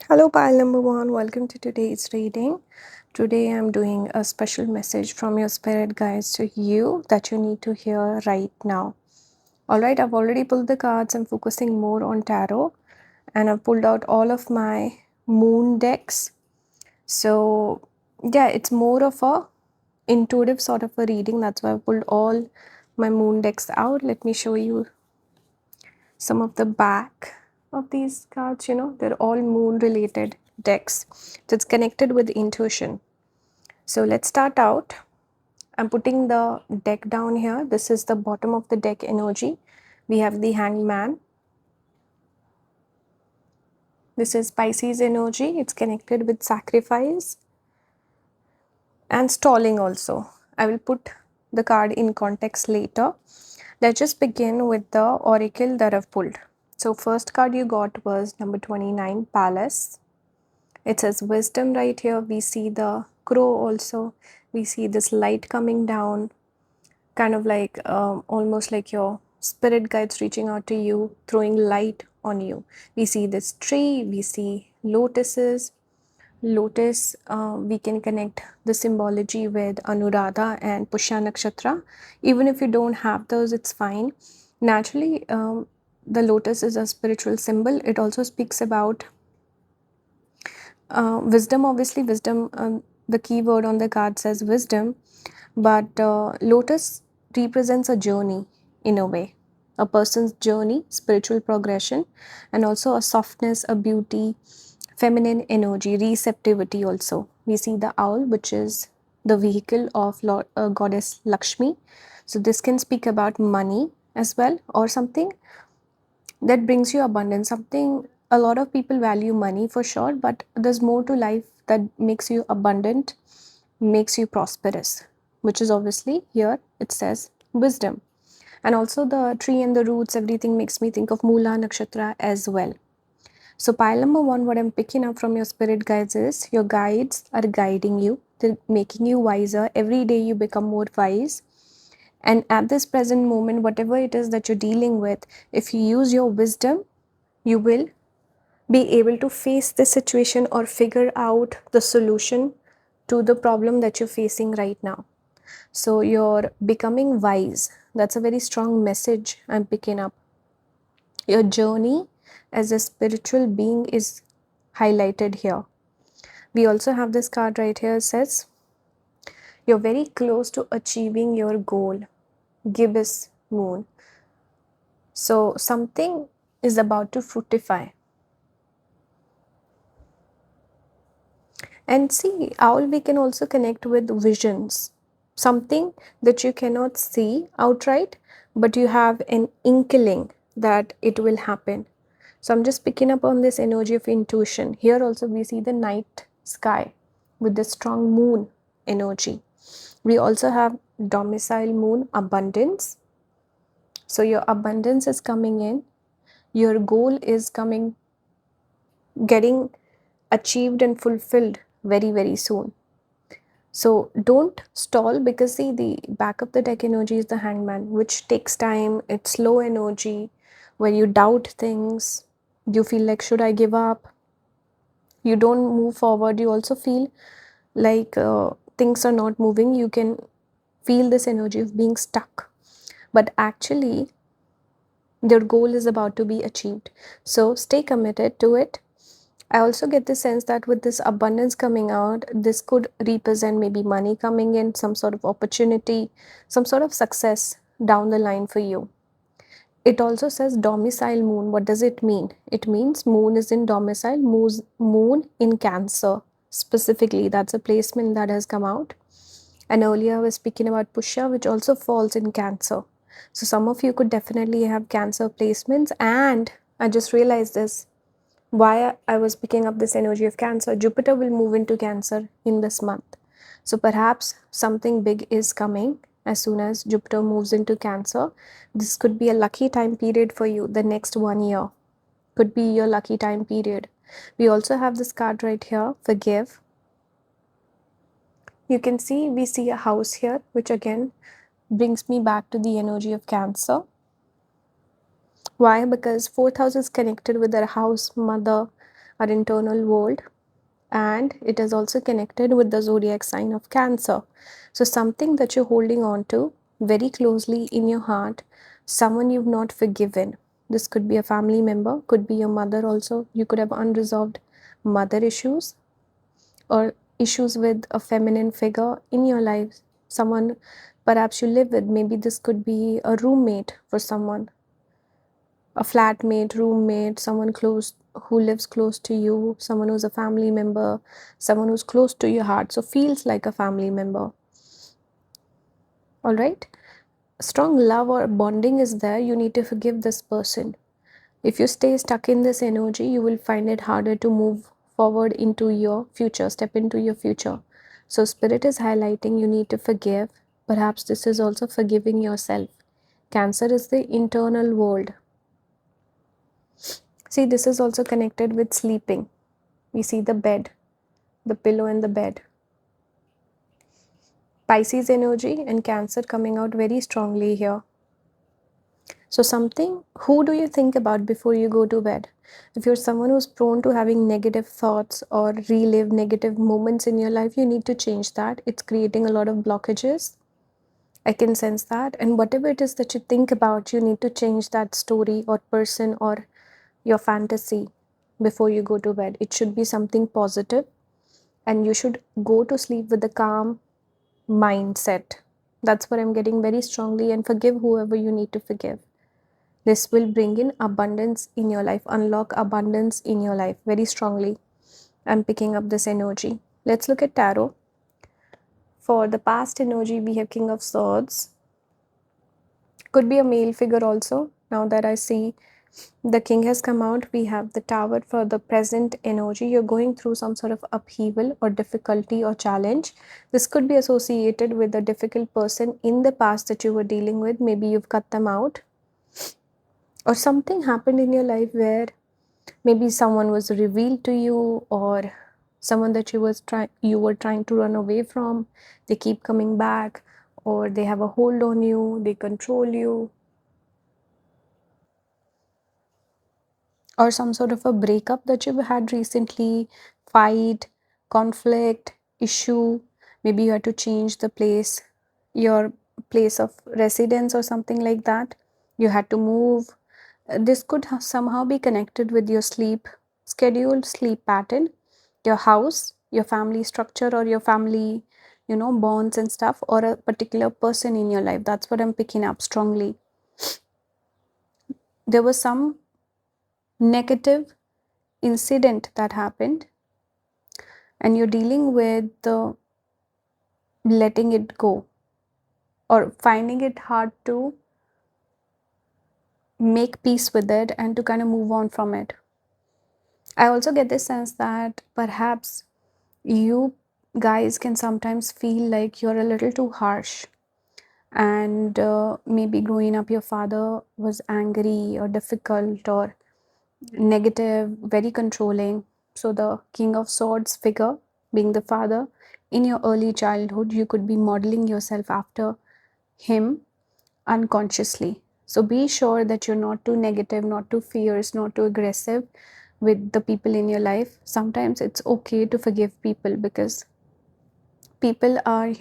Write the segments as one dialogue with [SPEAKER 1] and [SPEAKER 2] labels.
[SPEAKER 1] Hello, pile number one. Welcome to today's reading. Today, I'm doing a special message from your spirit guides to you that you need to hear right now. All right, I've already pulled the cards. I'm focusing more on tarot, and I've pulled out all of my moon decks. So, yeah, it's more of a intuitive sort of a reading. That's why I pulled all my moon decks out. Let me show you some of the back of these cards. They're all moon related decks. So it's connected with intuition. So let's start out. I'm putting the deck down here. This is the bottom of the deck energy. We have the hangman. This is Pisces energy. It's connected with sacrifice and stalling also. I will put the card in context later. Let's just begin with the oracle that I've pulled. So first card you got was number 29, Palace. It says wisdom right here. We see the crow also. We see this light coming down, kind of like almost like your spirit guides reaching out to you, throwing light on you. We see this tree. We see lotuses. Lotus, we can connect the symbology with Anuradha and Pushya Nakshatra. Even if you don't have those, it's fine. Naturally, the lotus is a spiritual symbol. It also speaks about wisdom. Obviously, wisdom, the key word on the card says wisdom, but lotus represents a journey in a way, a person's journey, spiritual progression, and also a softness, a beauty, feminine energy, receptivity also. We see the owl, which is the vehicle of goddess Lakshmi. So this can speak about money as well, or something that brings you abundance. Something a lot of people value money for sure, but there's more to life that makes you abundant, makes you prosperous, which is obviously here it says wisdom. And also the tree and the roots, everything makes me think of Mula Nakshatra as well. So, pile number one, what I'm picking up from your spirit guides is your guides are guiding you, they're making you wiser. Every day you become more wise. And at this present moment, whatever it is that you're dealing with, if you use your wisdom, you will be able to face the situation or figure out the solution to the problem that you're facing right now. So, you're becoming wise. That's a very strong message I'm picking up. Your journey as a spiritual being is highlighted here. We also have this card right here. It says you're very close to achieving your goal, gibbous moon. So something is about to fructify. And see, owl, we can also connect with visions, something that you cannot see outright, but you have an inkling that it will happen. So I'm just picking up on this energy of intuition. Here also we see the night sky with the strong moon energy. We also have domicile moon, abundance. So your abundance is coming in. Your goal is getting achieved and fulfilled very, very soon. So don't stall, because see, the back of the deck energy is the hangman, which takes time. It's slow energy where you doubt things. You feel like, should I give up? You don't move forward. You also feel like things are not moving. You can feel this energy of being stuck. But actually, your goal is about to be achieved. So stay committed to it. I also get the sense that with this abundance coming out, this could represent maybe money coming in, some sort of opportunity, some sort of success down the line for you. It also says domicile moon. What does it mean? It means moon is in domicile, moon in Cancer specifically. That's a placement that has come out. And earlier I was speaking about Pushya, which also falls in Cancer. So some of you could definitely have Cancer placements. And I just realized this, why I was picking up this energy of Cancer. Jupiter will move into Cancer in this month. So perhaps something big is coming as soon as Jupiter moves into Cancer. This could be a lucky time period for you. The next 1 year could be your lucky time period. We also have this card right here, Forgive. You can see, we see a house here, which again brings me back to the energy of Cancer. Why? Because 4th house is connected with our house, mother, our internal world, and it is also connected with the zodiac sign of Cancer. So, something that you're holding on to very closely in your heart, someone you've not forgiven. This could be a family member, could be your mother also. You could have unresolved mother issues or issues with a feminine figure in your life, someone perhaps you live with. Maybe this could be a roommate for someone, a flatmate, roommate, someone close who lives close to you, someone who's a family member, someone who's close to your heart, so feels like a family member. All right. Strong love or bonding is there. You need to forgive this person. If you stay stuck in this energy, you will find it harder to move forward into your future, step into your future. So, Spirit is highlighting you need to forgive. Perhaps this is also forgiving yourself. Cancer is the internal world. See, this is also connected with sleeping. We see the bed, the pillow, and the bed. Pisces energy and Cancer coming out very strongly here. So, something, who do you think about before you go to bed? If you're someone who's prone to having negative thoughts or relive negative moments in your life, you need to change that. It's creating a lot of blockages. I can sense that. And whatever it is that you think about, you need to change that story or person or your fantasy before you go to bed. It should be something positive, and you should go to sleep with a calm mindset. That's what I'm getting very strongly. And forgive whoever you need to forgive. This will bring in abundance in your life, unlock abundance in your life very strongly. I'm picking up this energy. Let's look at tarot. For the past energy, we have King of Swords. Could be a male figure also. Now that I see the king has come out, we have the tower. For the present energy, you're going through some sort of upheaval or difficulty or challenge. This could be associated with a difficult person in the past that you were dealing with. Maybe you've cut them out, or something happened in your life where maybe someone was revealed to you, or someone that you were trying to run away from. They keep coming back, or they have a hold on you, they control you, or some sort of a breakup that you've had recently, fight, conflict, issue. Maybe you had to change the place, your place of residence, or something like that. You had to move. This could somehow be connected with your sleep schedule, sleep pattern, your house, your family structure, or your family, bonds and stuff, or a particular person in your life. That's what I'm picking up strongly. There was some negative incident that happened, and you're dealing with the letting it go, or finding it hard to make peace with it and to kind of move on from it. I also get this sense that perhaps you guys can sometimes feel like you're a little too harsh, and maybe growing up your father was angry or difficult or negative, very controlling. So the King of Swords figure, being the father, in your early childhood, you could be modeling yourself after him unconsciously. So be sure that you're not too negative, not too fierce, not too aggressive with the people in your life. Sometimes it's okay to forgive people, because people are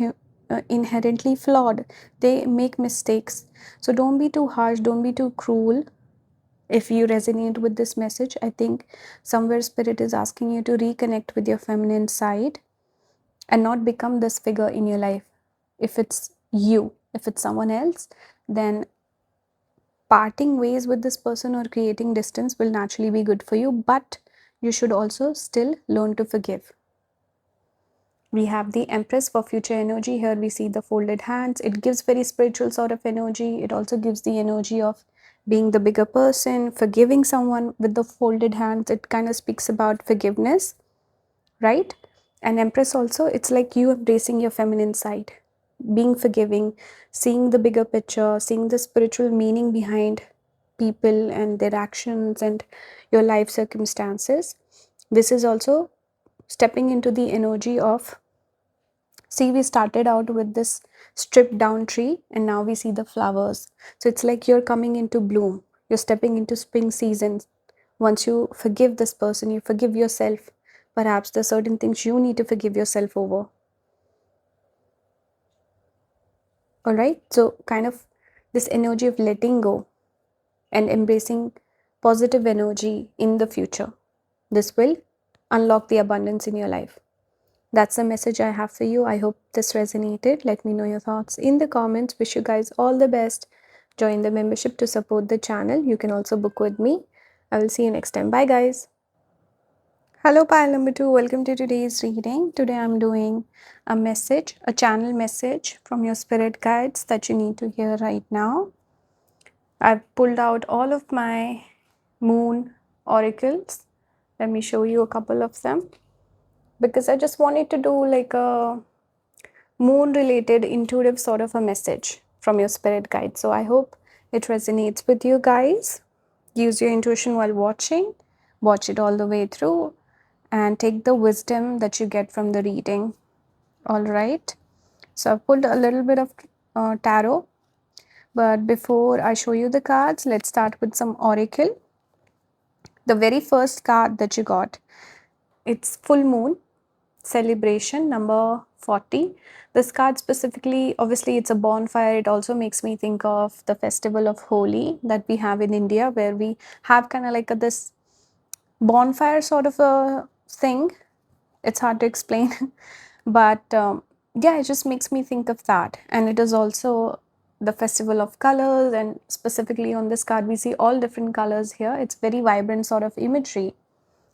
[SPEAKER 1] inherently flawed. They make mistakes. So don't be too harsh, don't be too cruel. If you resonate with this message, I think somewhere Spirit is asking you to reconnect with your feminine side and not become this figure in your life. If it's you, if it's someone else, then parting ways with this person or creating distance will naturally be good for you, but you should also still learn to forgive. We have the Empress for future energy. Here we see the folded hands. It gives very spiritual sort of energy. It also gives the energy of being the bigger person, forgiving someone with the folded hands. It kind of speaks about forgiveness, right? And Empress also, it's like you embracing your feminine side, being forgiving, seeing the bigger picture, seeing the spiritual meaning behind people and their actions and your life circumstances. This is also stepping into the energy of, see, we started out with this stripped down tree, and now we see the flowers. So it's like you're coming into bloom, you're stepping into spring season, Once you forgive this person, you forgive yourself. Perhaps there are certain things you need to forgive yourself over. All right. So, kind of this energy of letting go and embracing positive energy in the future. This will unlock the abundance in your life. That's the message I have for you. I hope this resonated. Let me know your thoughts in the comments. Wish you guys all the best. Join the membership to support the channel. You can also book with me. I will see you next time. Bye, guys. Hello, pile number 2. Welcome to today's reading. Today I'm doing a message, a channel message from your spirit guides that you need to hear right now. I've pulled out all of my moon oracles. Let me show you a couple of them because I just wanted to do like a moon related intuitive sort of a message from your spirit guide. So I hope it resonates with you guys. Use your intuition while watching, watch it all the way through, and take the wisdom that you get from the reading. All right. So I've pulled a little bit of tarot, but before I show you the cards, let's start with some oracle. The very first card that you got, it's full moon celebration number 40. This card specifically, obviously it's a bonfire. It also makes me think of the festival of Holi that we have in India, where we have kind of like this bonfire sort of a thing. It's hard to explain, but yeah, it just makes me think of that. And it is also the festival of colors, and specifically on this card we see all different colors here. It's very vibrant sort of imagery,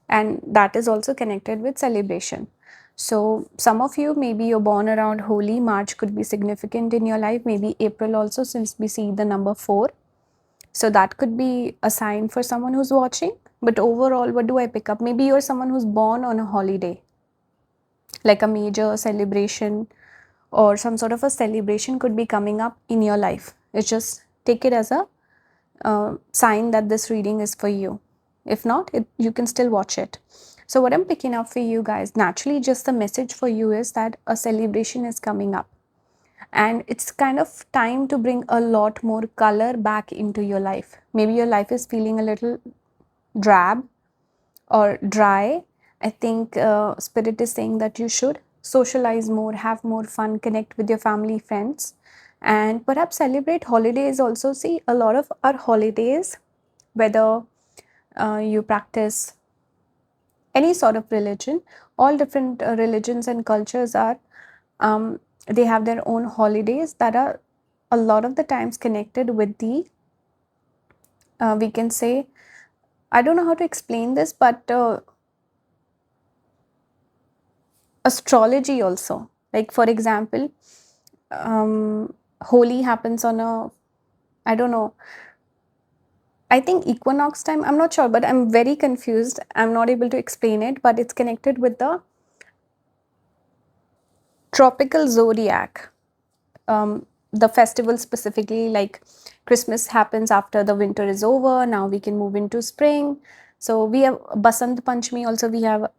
[SPEAKER 1] and that is also connected with celebration. So some of you, maybe you're born around Holi. March could be significant in your life, maybe April also, since we see the number 4. So that could be a sign for someone who's watching. But overall, what do I pick up? Maybe you're someone who's born on a holiday, like a major celebration or some sort of a celebration could be coming up in your life. It's just take it as a sign that this reading is for you. If not, you can still watch it. So what I'm picking up for you guys, naturally just the message for you is that a celebration is coming up, and it's kind of time to bring a lot more color back into your life. Maybe your life is feeling a little drab or dry. I think Spirit is saying that you should socialize more, have more fun, connect with your family, friends, and perhaps celebrate holidays also. See, a lot of our holidays, whether you practice any sort of religion, all different religions and cultures are, they have their own holidays that are a lot of the times connected with the, we can say, I don't know how to explain this, but astrology also. Like for example, Holi happens on a, I don't know, I think equinox time. I'm not sure, but I'm very confused. I'm not able to explain it, but it's connected with the tropical zodiac. The festival specifically, like Christmas happens after the winter is over. Now we can move into spring. So we have Basant Panchami also. We have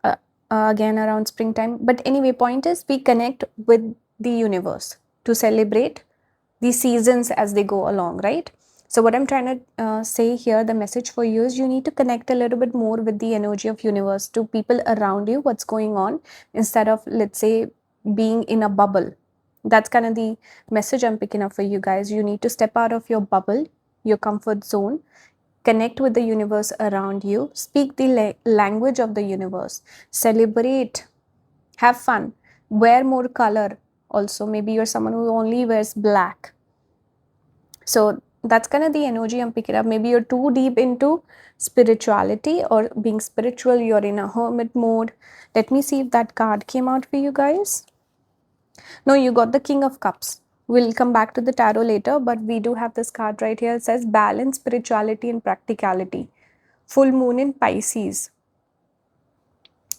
[SPEAKER 1] again around springtime. But anyway, point is we connect with the universe to celebrate the seasons as they go along, right? So what I'm trying to say here, the message for you is you need to connect a little bit more with the energy of universe, to people around you, what's going on, instead of, let's say, being in a bubble. That's kind of the message I'm picking up for you guys. You need to step out of your bubble, your comfort zone, connect with the universe around you, speak the language of the universe, celebrate, have fun, wear more color also. Maybe you're someone who only wears black. So that's kind of the energy I'm picking up. Maybe you're too deep into spirituality or being spiritual, you're in a hermit mode. Let me see if that card came out for you guys. No, you got the King of Cups. We'll come back to the tarot later, but we do have this card right here. It says balance spirituality and practicality. Full moon in Pisces.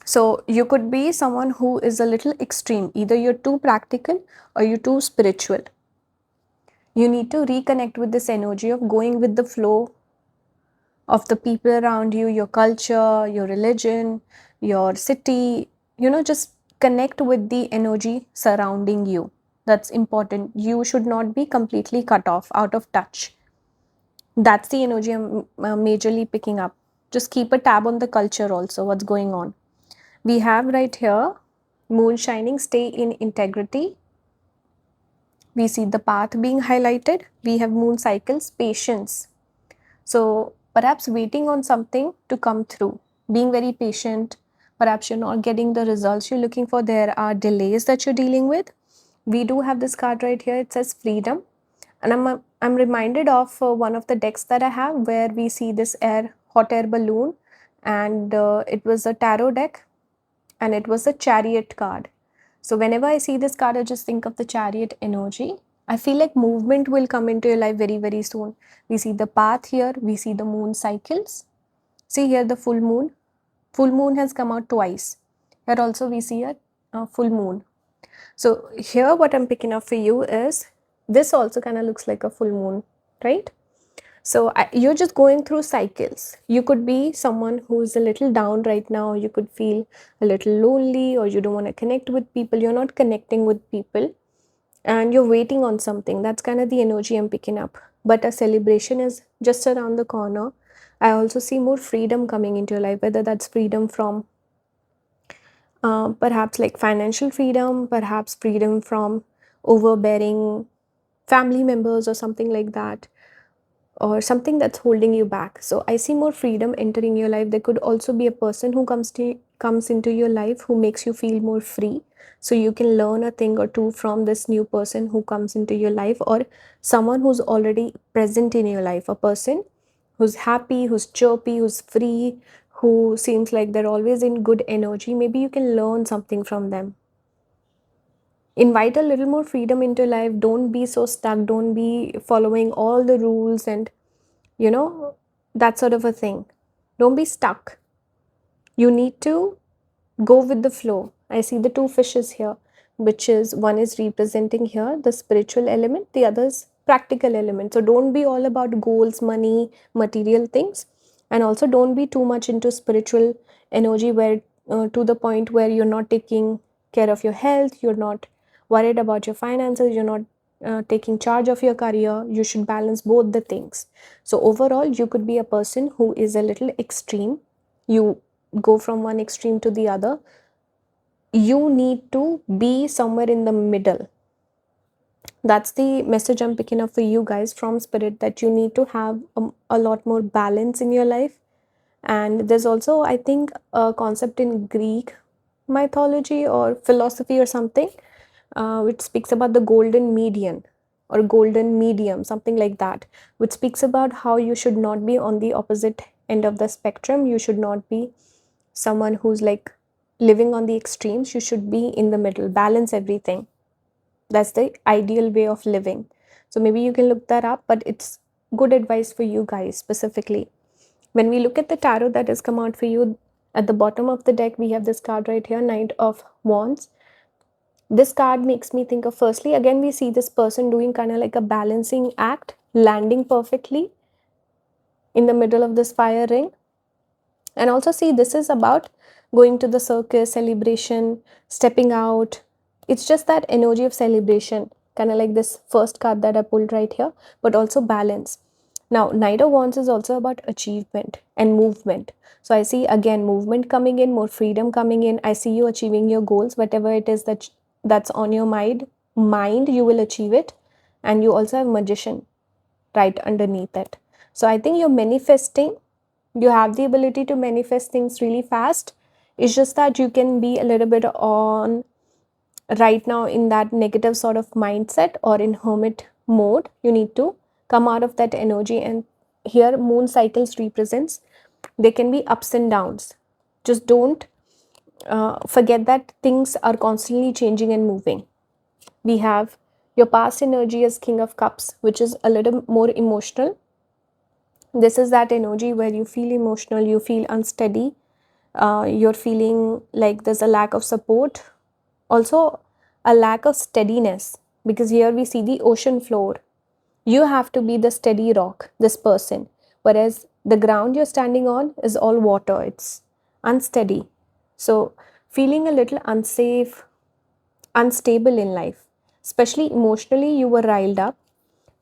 [SPEAKER 1] So you could be someone who is a little extreme. Either you're too practical or you're too spiritual. You need to reconnect with this energy of going with the flow of the people around you, your culture, your religion, your city. Just connect with the energy surrounding you. That's important. You should not be completely cut off, out of touch. That's the energy I'm majorly picking up. just keep a tab on the culture also, what's going on. We have right here moon shining, stay in integrity. We see the path being highlighted. We have moon cycles, patience. So perhaps waiting on something to come through, being very patient. Perhaps you're not getting the results you're looking for. There are delays that you're dealing with. We do have this card right here. It says freedom. And I'm reminded of one of the decks that I have where we see this hot air balloon. And it was a tarot deck and it was a chariot card. So whenever I see this card, I just think of the chariot energy. I feel like movement will come into your life very, very soon. We see the path here, we see the moon cycles. See here the full moon. Full moon has come out twice. Here also we see a full moon. So here what I'm picking up for you is this also kind of looks like a full moon, right? So you're just going through cycles. You could be someone who's a little down right now. You could feel a little lonely, or you don't want to connect with people. You're not connecting with people and you're waiting on something. That's kind of the energy I'm picking up. But a celebration is just around the corner. I also see more freedom coming into your life, whether that's freedom from perhaps like financial freedom, perhaps freedom from overbearing family members or something like that, or something that's holding you back. So I see more freedom entering your life. There could also be a person who comes into your life who makes you feel more free. So you can learn a thing or two from this new person who comes into your life, or someone who's already present in your life, a person who's happy, who's chirpy, who's free, who seems like they're always in good energy. Maybe you can learn something from them. Invite a little more freedom into life. Don't be so stuck. Don't be following all the rules and you know, that sort of a thing. Don't be stuck. You need to go with the flow. I see the two fishes here, which is one is representing here the spiritual element, the other is practical element. So don't be all about goals, money, material things, and also don't be too much into spiritual energy where to the point where you're not taking care of your health, you're not worried about your finances, you're not taking charge of your career. You should balance both the things. So overall, you could be a person who is a little extreme. You go from one extreme to the other. You need to be somewhere in the middle. That's the message I'm picking up for you guys from spirit, that you need to have a lot more balance in your life. And there's also, I think, a concept in Greek mythology or philosophy or something, which speaks about the golden median or golden medium, something like that, which speaks about how you should not be on the opposite end of the spectrum. You should not be someone who's like living on the extremes. You should be in the middle, balance everything. That's the ideal way of living. So maybe you can look that up, but it's good advice for you guys specifically. When we look at the tarot that has come out for you, at the bottom of the deck, we have this card right here, Knight of Wands. This card makes me think of, firstly, again, we see this person doing kind of like a balancing act, landing perfectly in the middle of this fire ring. And also see, this is about going to the circus, celebration, stepping out. It's just that energy of celebration, kind of like this first card that I pulled right here, but also balance. Now, Knight of Wands is also about achievement and movement. So I see again movement coming in, more freedom coming in. I see you achieving your goals, whatever it is that's on your mind, you will achieve it. And you also have Magician right underneath it. So I think you're manifesting. You have the ability to manifest things really fast. It's just that you can be a little bit on right now in that negative sort of mindset or in hermit mode. You need to come out of that energy. And here moon cycles represents, there can be ups and downs. Just don't forget that things are constantly changing and moving. We have your past energy as King of Cups, which is a little more emotional. This is that energy where you feel emotional, you feel unsteady, you're feeling like there's a lack of support, also a lack of steadiness, because here we see the ocean floor. You have to be the steady rock, this person, whereas the ground you're standing on is all water, it's unsteady. So feeling a little unsafe, unstable in life, especially emotionally, you were riled up.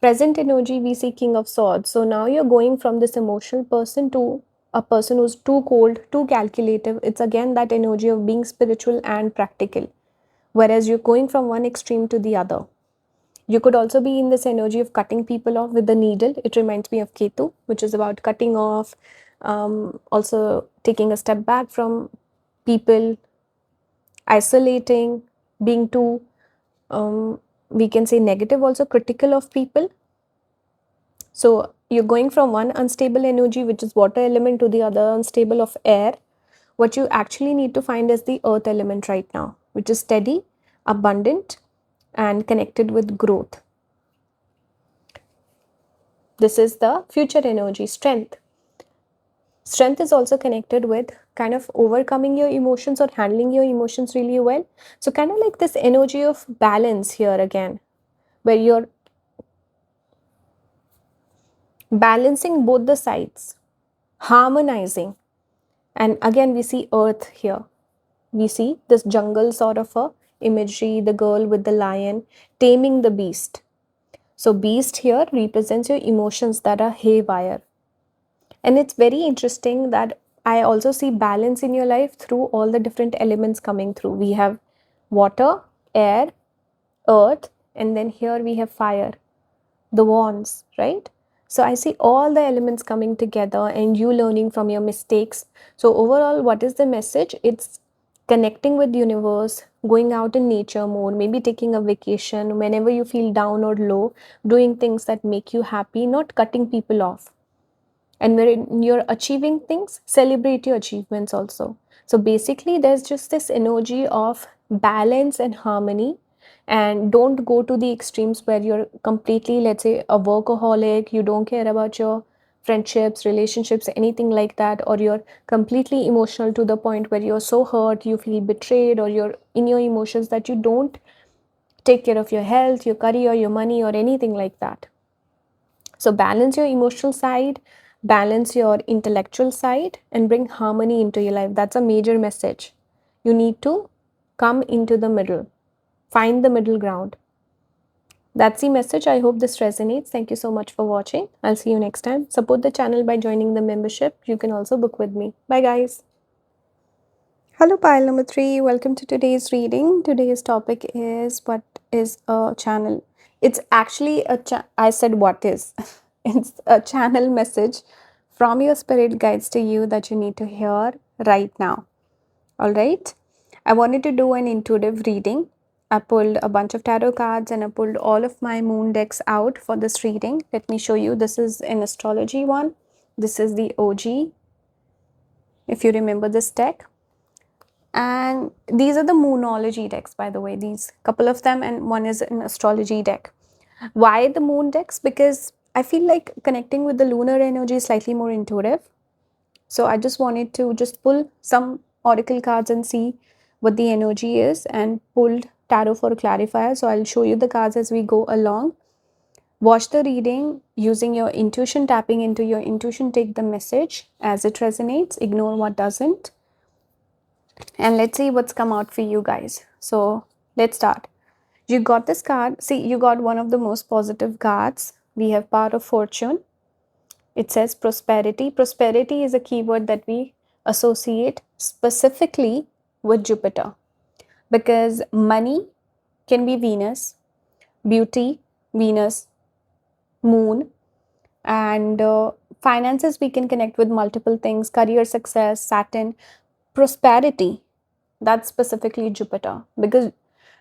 [SPEAKER 1] Present energy, we see King of Swords. So now you're going from this emotional person to a person who's too cold, too calculative. It's again that energy of being spiritual and practical, whereas you're going from one extreme to the other. You could also be in this energy of cutting people off with the needle. It reminds me of Ketu, which is about cutting off, also taking a step back from people, isolating, being too, we can say, negative, also critical of people. So you're going from one unstable energy, which is water element, to the other unstable of air. What you actually need to find is the earth element right now, which is steady, abundant, and connected with growth. This is the future energy, strength. Strength is also connected with kind of overcoming your emotions or handling your emotions really well. So, kind of like this energy of balance here again, where you're balancing both the sides, harmonizing. And again, we see earth here. We see this jungle sort of a imagery, the girl with the lion taming the beast. So, beast here represents your emotions that are haywire. And it's very interesting that I also see balance in your life through all the different elements coming through. We have water, air, earth, and then here we have fire, the wands, right? So I see all the elements coming together and you learning from your mistakes. So overall, what is the message? It's connecting with the universe, going out in nature more, maybe taking a vacation whenever you feel down or low, doing things that make you happy, not cutting people off. And when you're achieving things, celebrate your achievements also. So basically, there's just this energy of balance and harmony. And don't go to the extremes where you're completely, let's say, a workaholic, you don't care about your friendships, relationships, anything like that, or you're completely emotional to the point where you're so hurt, you feel betrayed, or you're in your emotions that you don't take care of your health, your career, your money, or anything like that. So balance your emotional side, balance your intellectual side, and bring harmony into your life. That's a major message. You need to come into the middle, find the middle ground. That's the message. I hope this resonates. Thank you so much for watching. I'll see you next time. Support the channel by joining the membership. You can also book with me. Bye, guys. Hello, pile number 3. Welcome to today's reading. Today's topic is what is a channel? It's actually I said what is. It's a channel message from your spirit guides to you that you need to hear right now. All right. I wanted to do an intuitive reading. I pulled a bunch of tarot cards and I pulled all of my moon decks out for this reading. Let me show you. This is an astrology one. This is the OG, if you remember this deck. And these are the moonology decks, by the way, these couple of them, and one is an astrology deck. Why the moon decks? Because I feel like connecting with the lunar energy is slightly more intuitive. So I just wanted to just pull some oracle cards and see what the energy is, and pulled tarot for a clarifier. So I'll show you the cards as we go along. Watch the reading using your intuition, tapping into your intuition, take the message as it resonates, ignore what doesn't. And let's see what's come out for you guys. So let's start. You got this card. See, you got one of the most positive cards. We have Power of Fortune. It says prosperity. Prosperity is a keyword that we associate specifically with Jupiter, because money can be Venus, beauty, Venus, moon, and finances we can connect with multiple things, career success, Saturn. Prosperity, that's specifically Jupiter, because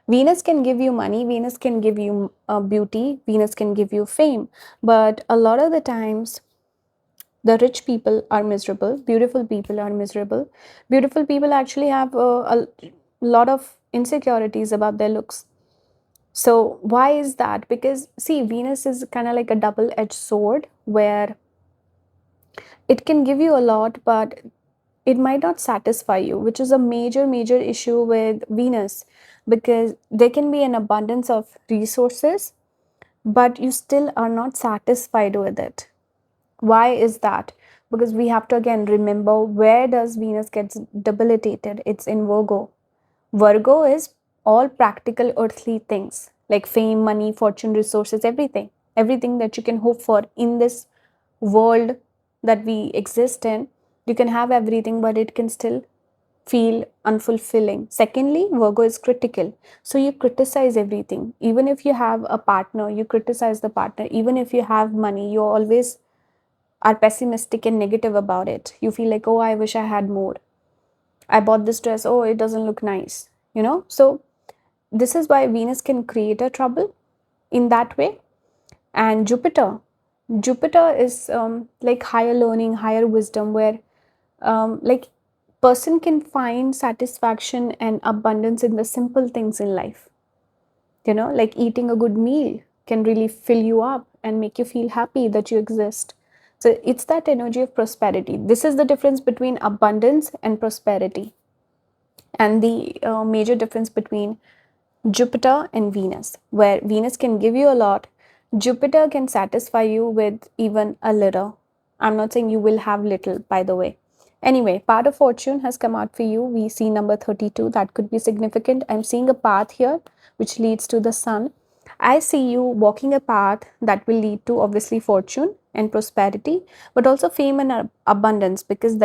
[SPEAKER 1] Venus can give you money, Venus can give you beauty, Venus can give you fame, but a lot of the times the rich people are miserable, beautiful people are miserable. Beautiful people actually have a lot of insecurities about their looks. So why is that? Because see, Venus is kind of like a double-edged sword, where it can give you a lot, but it might not satisfy you, which is a major issue with Venus, because there can be an abundance of resources, but you still are not satisfied with it. Why is that? Because we have to again remember, where does Venus gets debilitated? It's in Virgo. Virgo is all practical earthly things like fame, money, fortune, resources, everything that you can hope for in this world that we exist in. You can have everything, but it can still feel unfulfilling. Secondly, Virgo is critical. So you criticize everything. Even if you have a partner, you criticize the partner. Even if you have money, you always are pessimistic and negative about it. You feel like, oh, I wish I had more. I bought this dress, oh, it doesn't look nice. So this is why Venus can create a trouble in that way. And Jupiter is like higher learning, higher wisdom, where like person can find satisfaction and abundance in the simple things in life. Like eating a good meal can really fill you up and make you feel happy that you exist. So it's that energy of prosperity. This is the difference between abundance and prosperity, and the major difference between Jupiter and Venus, where Venus can give you a lot, Jupiter can satisfy you with even a little. I'm not saying you will have little, by the way. Anyway, part of fortune has come out for you. We see number 32. That could be significant. I'm seeing a path here which leads to the sun. I see you walking a path that will lead to obviously fortune and prosperity, but also fame and abundance, because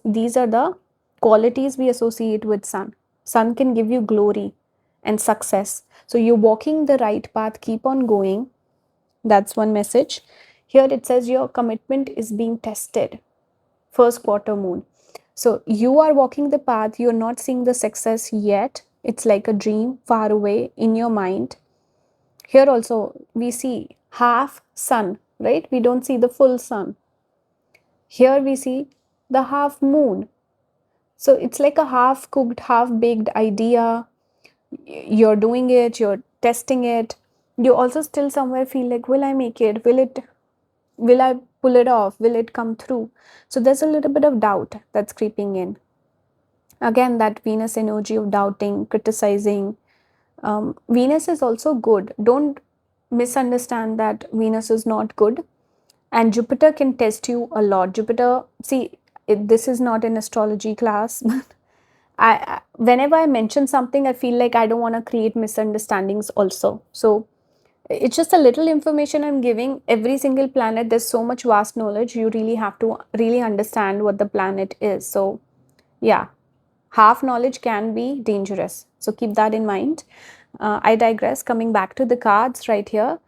[SPEAKER 1] these are the qualities we associate with sun. Sun can give you glory and success. So you're walking the right path, keep on going. That's one message. Here it says your commitment is being tested. First quarter moon. So you are walking the path, you're not seeing the success yet. It's like a dream far away in your mind. Here also we see half sun, right? We don't see the full sun. Here we see the half moon. So it's like a half cooked, half baked idea. You're doing it, you're testing it. You also still somewhere feel like, will I make it? Will I pull it off? Will it come through? So there's a little bit of doubt that's creeping in. Again, that Venus energy of doubting, criticizing. Venus is also good. Don't misunderstand that Venus is not good. And Jupiter can test you a lot. Jupiter, see, this is not an astrology class, but whenever I mention something, I feel like I don't want to create misunderstandings also. So it's just a little information I'm giving. Every single planet, there's so much vast knowledge. You really have to really understand what the planet is. So yeah, half knowledge can be dangerous. So keep that in mind. I digress. Coming back to the cards right here,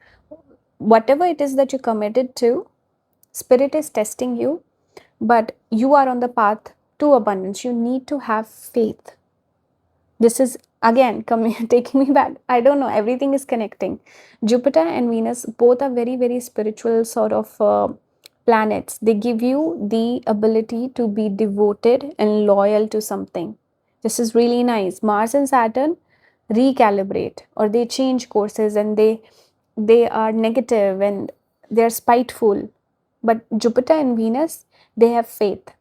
[SPEAKER 1] whatever it is that you're committed to, spirit is testing you, but you are on the path to abundance. You need to have faith. This is again coming taking me back. I don't know, everything is connecting. Jupiter and Venus both are very, very spiritual sort of planets. They give you the ability to be devoted and loyal to something. This is really nice. Mars and Saturn recalibrate, or they change courses, and they are negative and they're spiteful. But Jupiter and Venus, they have faith.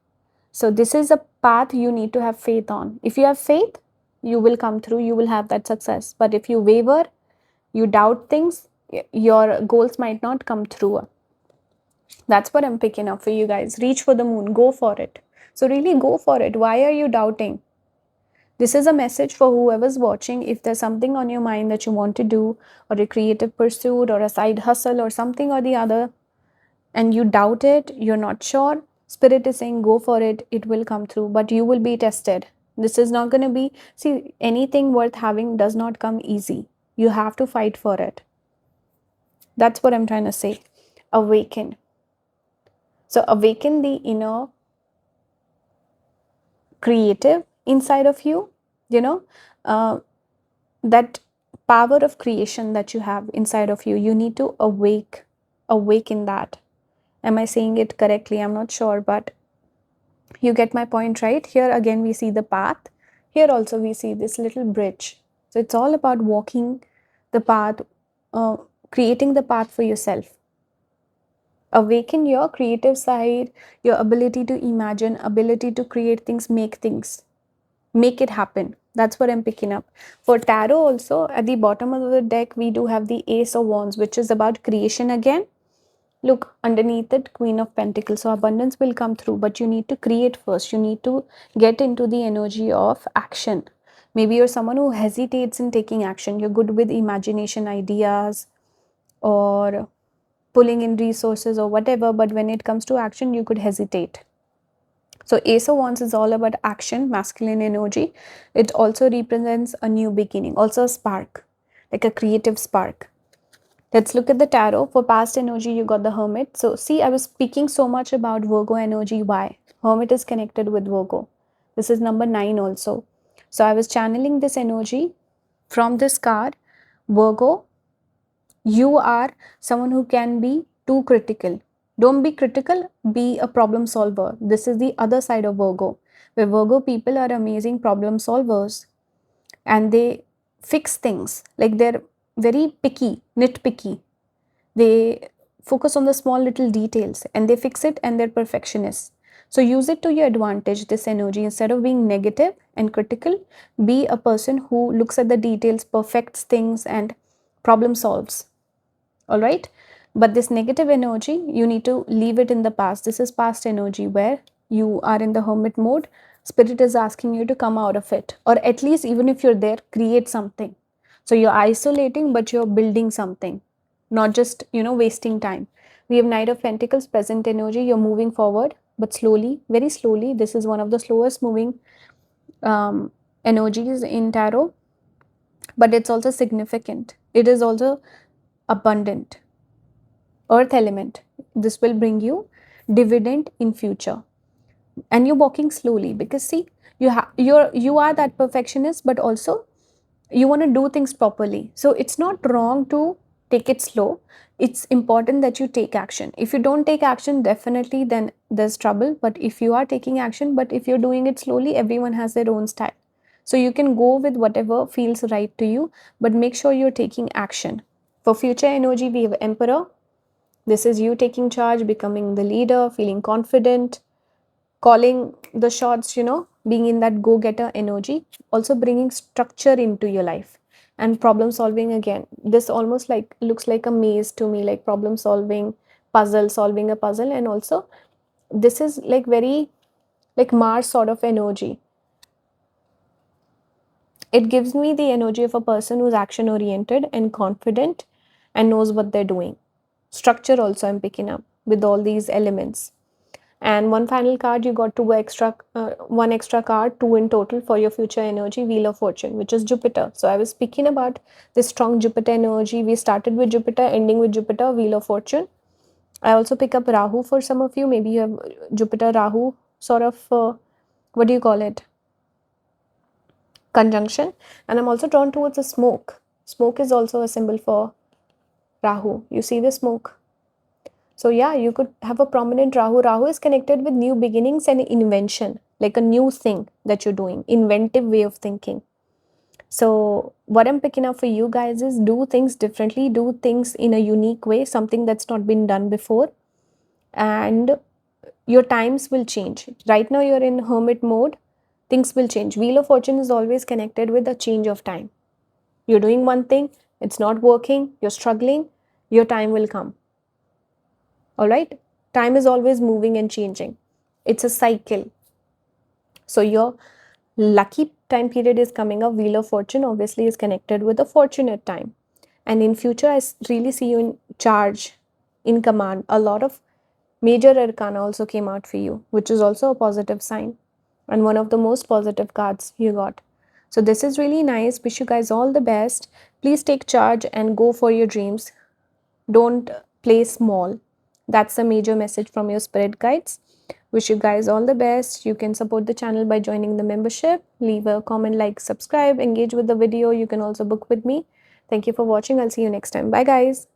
[SPEAKER 1] So this is a path you need to have faith on. If you have faith, you will come through, you will have that success. But if you waver, you doubt things, your goals might not come through. That's what I'm picking up for you guys. Reach for the moon, go for it. So really go for it. Why are you doubting? This is a message for whoever's watching. If there's something on your mind that you want to do, or a creative pursuit, or a side hustle, or something or the other, and you doubt it, you're not sure, spirit is saying go for it, it will come through, but you will be tested. This is not going to be, see, anything worth having does not come easy. You have to fight for it. That's what I'm trying to say. Awaken. So awaken the inner creative inside of you, you know, that power of creation that you have inside of you. You need to awaken that. Am I saying it correctly? I'm not sure, but you get my point, right? Here again we see the path. Here also we see this little bridge. So it's all about walking the path, creating the path for yourself. Awaken your creative side, your ability to imagine, ability to create things, make it happen. That's what I'm picking up. For tarot also, at the bottom of the deck, we do have the Ace of Wands, which is about creation again. Look, underneath it, Queen of Pentacles. So abundance will come through, but you need to create first. You need to get into the energy of action. Maybe you're someone who hesitates in taking action. You're good with imagination, ideas, or pulling in resources or whatever, but when it comes to action, you could hesitate. So Ace of Wands is all about action, masculine energy. It also represents a new beginning, also a spark, like a creative spark. Let's look at the tarot. For past energy, you got the Hermit. So see, I was speaking so much about Virgo energy. Why? Hermit is connected with Virgo. This is number 9 also. So I was channeling this energy from this card. Virgo, you are someone who can be too critical. Don't be critical, be a problem solver. This is the other side of Virgo, where Virgo people are amazing problem solvers and they fix things. Like they're very picky, nitpicky. They focus on the small little details and they fix it and they're perfectionists. So use it to your advantage, this energy. Instead of being negative and critical, be a person who looks at the details, perfects things, and problem solves. All right. But this negative energy, you need to leave it in the past. This is past energy where you are in the hermit mode. Spirit is asking you to come out of it, or at least, even if you're there, create something. So you're isolating, but you're building something, not just, wasting time. We have Knight of Pentacles, present energy. You're moving forward, but slowly, very slowly. This is one of the slowest moving energies in tarot, but it's also significant. It is also abundant. Earth element, this will bring you dividend in future. And you're walking slowly because see, you are that perfectionist, but also you want to do things properly. So it's not wrong to take it slow. It's important that you take action. If you don't take action, definitely then there's trouble. But if you are taking action, but if you're doing it slowly, everyone has their own style. So you can go with whatever feels right to you, but make sure you're taking action. For future energy, we have Emperor. This is you taking charge, becoming the leader, feeling confident, calling the shots, being in that go getter energy, also bringing structure into your life and problem solving again. This almost like looks like a maze to me, like problem solving, puzzle, solving a puzzle. And also, this is like very like Mars sort of energy. It gives me the energy of a person who's action oriented and confident and knows what they're doing. Structure also I'm picking up with all these elements. And one final card, you got one extra card, 2 in total for your future energy, Wheel of Fortune, which is Jupiter. So I was speaking about this strong Jupiter energy. We started with Jupiter, ending with Jupiter, Wheel of Fortune. I also pick up Rahu for some of you. Maybe you have Jupiter Rahu sort of what do you call it, conjunction. And I'm also drawn towards the smoke. Smoke is also a symbol for Rahu. You see the smoke. So yeah, you could have a prominent Rahu. Rahu is connected with new beginnings and invention, like a new thing that you're doing, inventive way of thinking. So what I'm picking up for you guys is do things differently, do things in a unique way, something that's not been done before, and your times will change. Right now you're in hermit mode, things will change. Wheel of Fortune is always connected with a change of time. You're doing one thing, it's not working, you're struggling, your time will come. All right, time is always moving and changing. It's a cycle. So your lucky time period is coming up. Wheel of Fortune obviously is connected with a fortunate time. And in future, I really see you in charge, in command. A lot of major arcana also came out for you, which is also a positive sign. And one of the most positive cards you got. So this is really nice. Wish you guys all the best. Please take charge and go for your dreams. Don't play small. That's the major message from your spirit guides. Wish you guys all the best. You can support the channel by joining the membership. Leave a comment, like, subscribe, engage with the video. You can also book with me. Thank you for watching. I'll see you next time. Bye guys.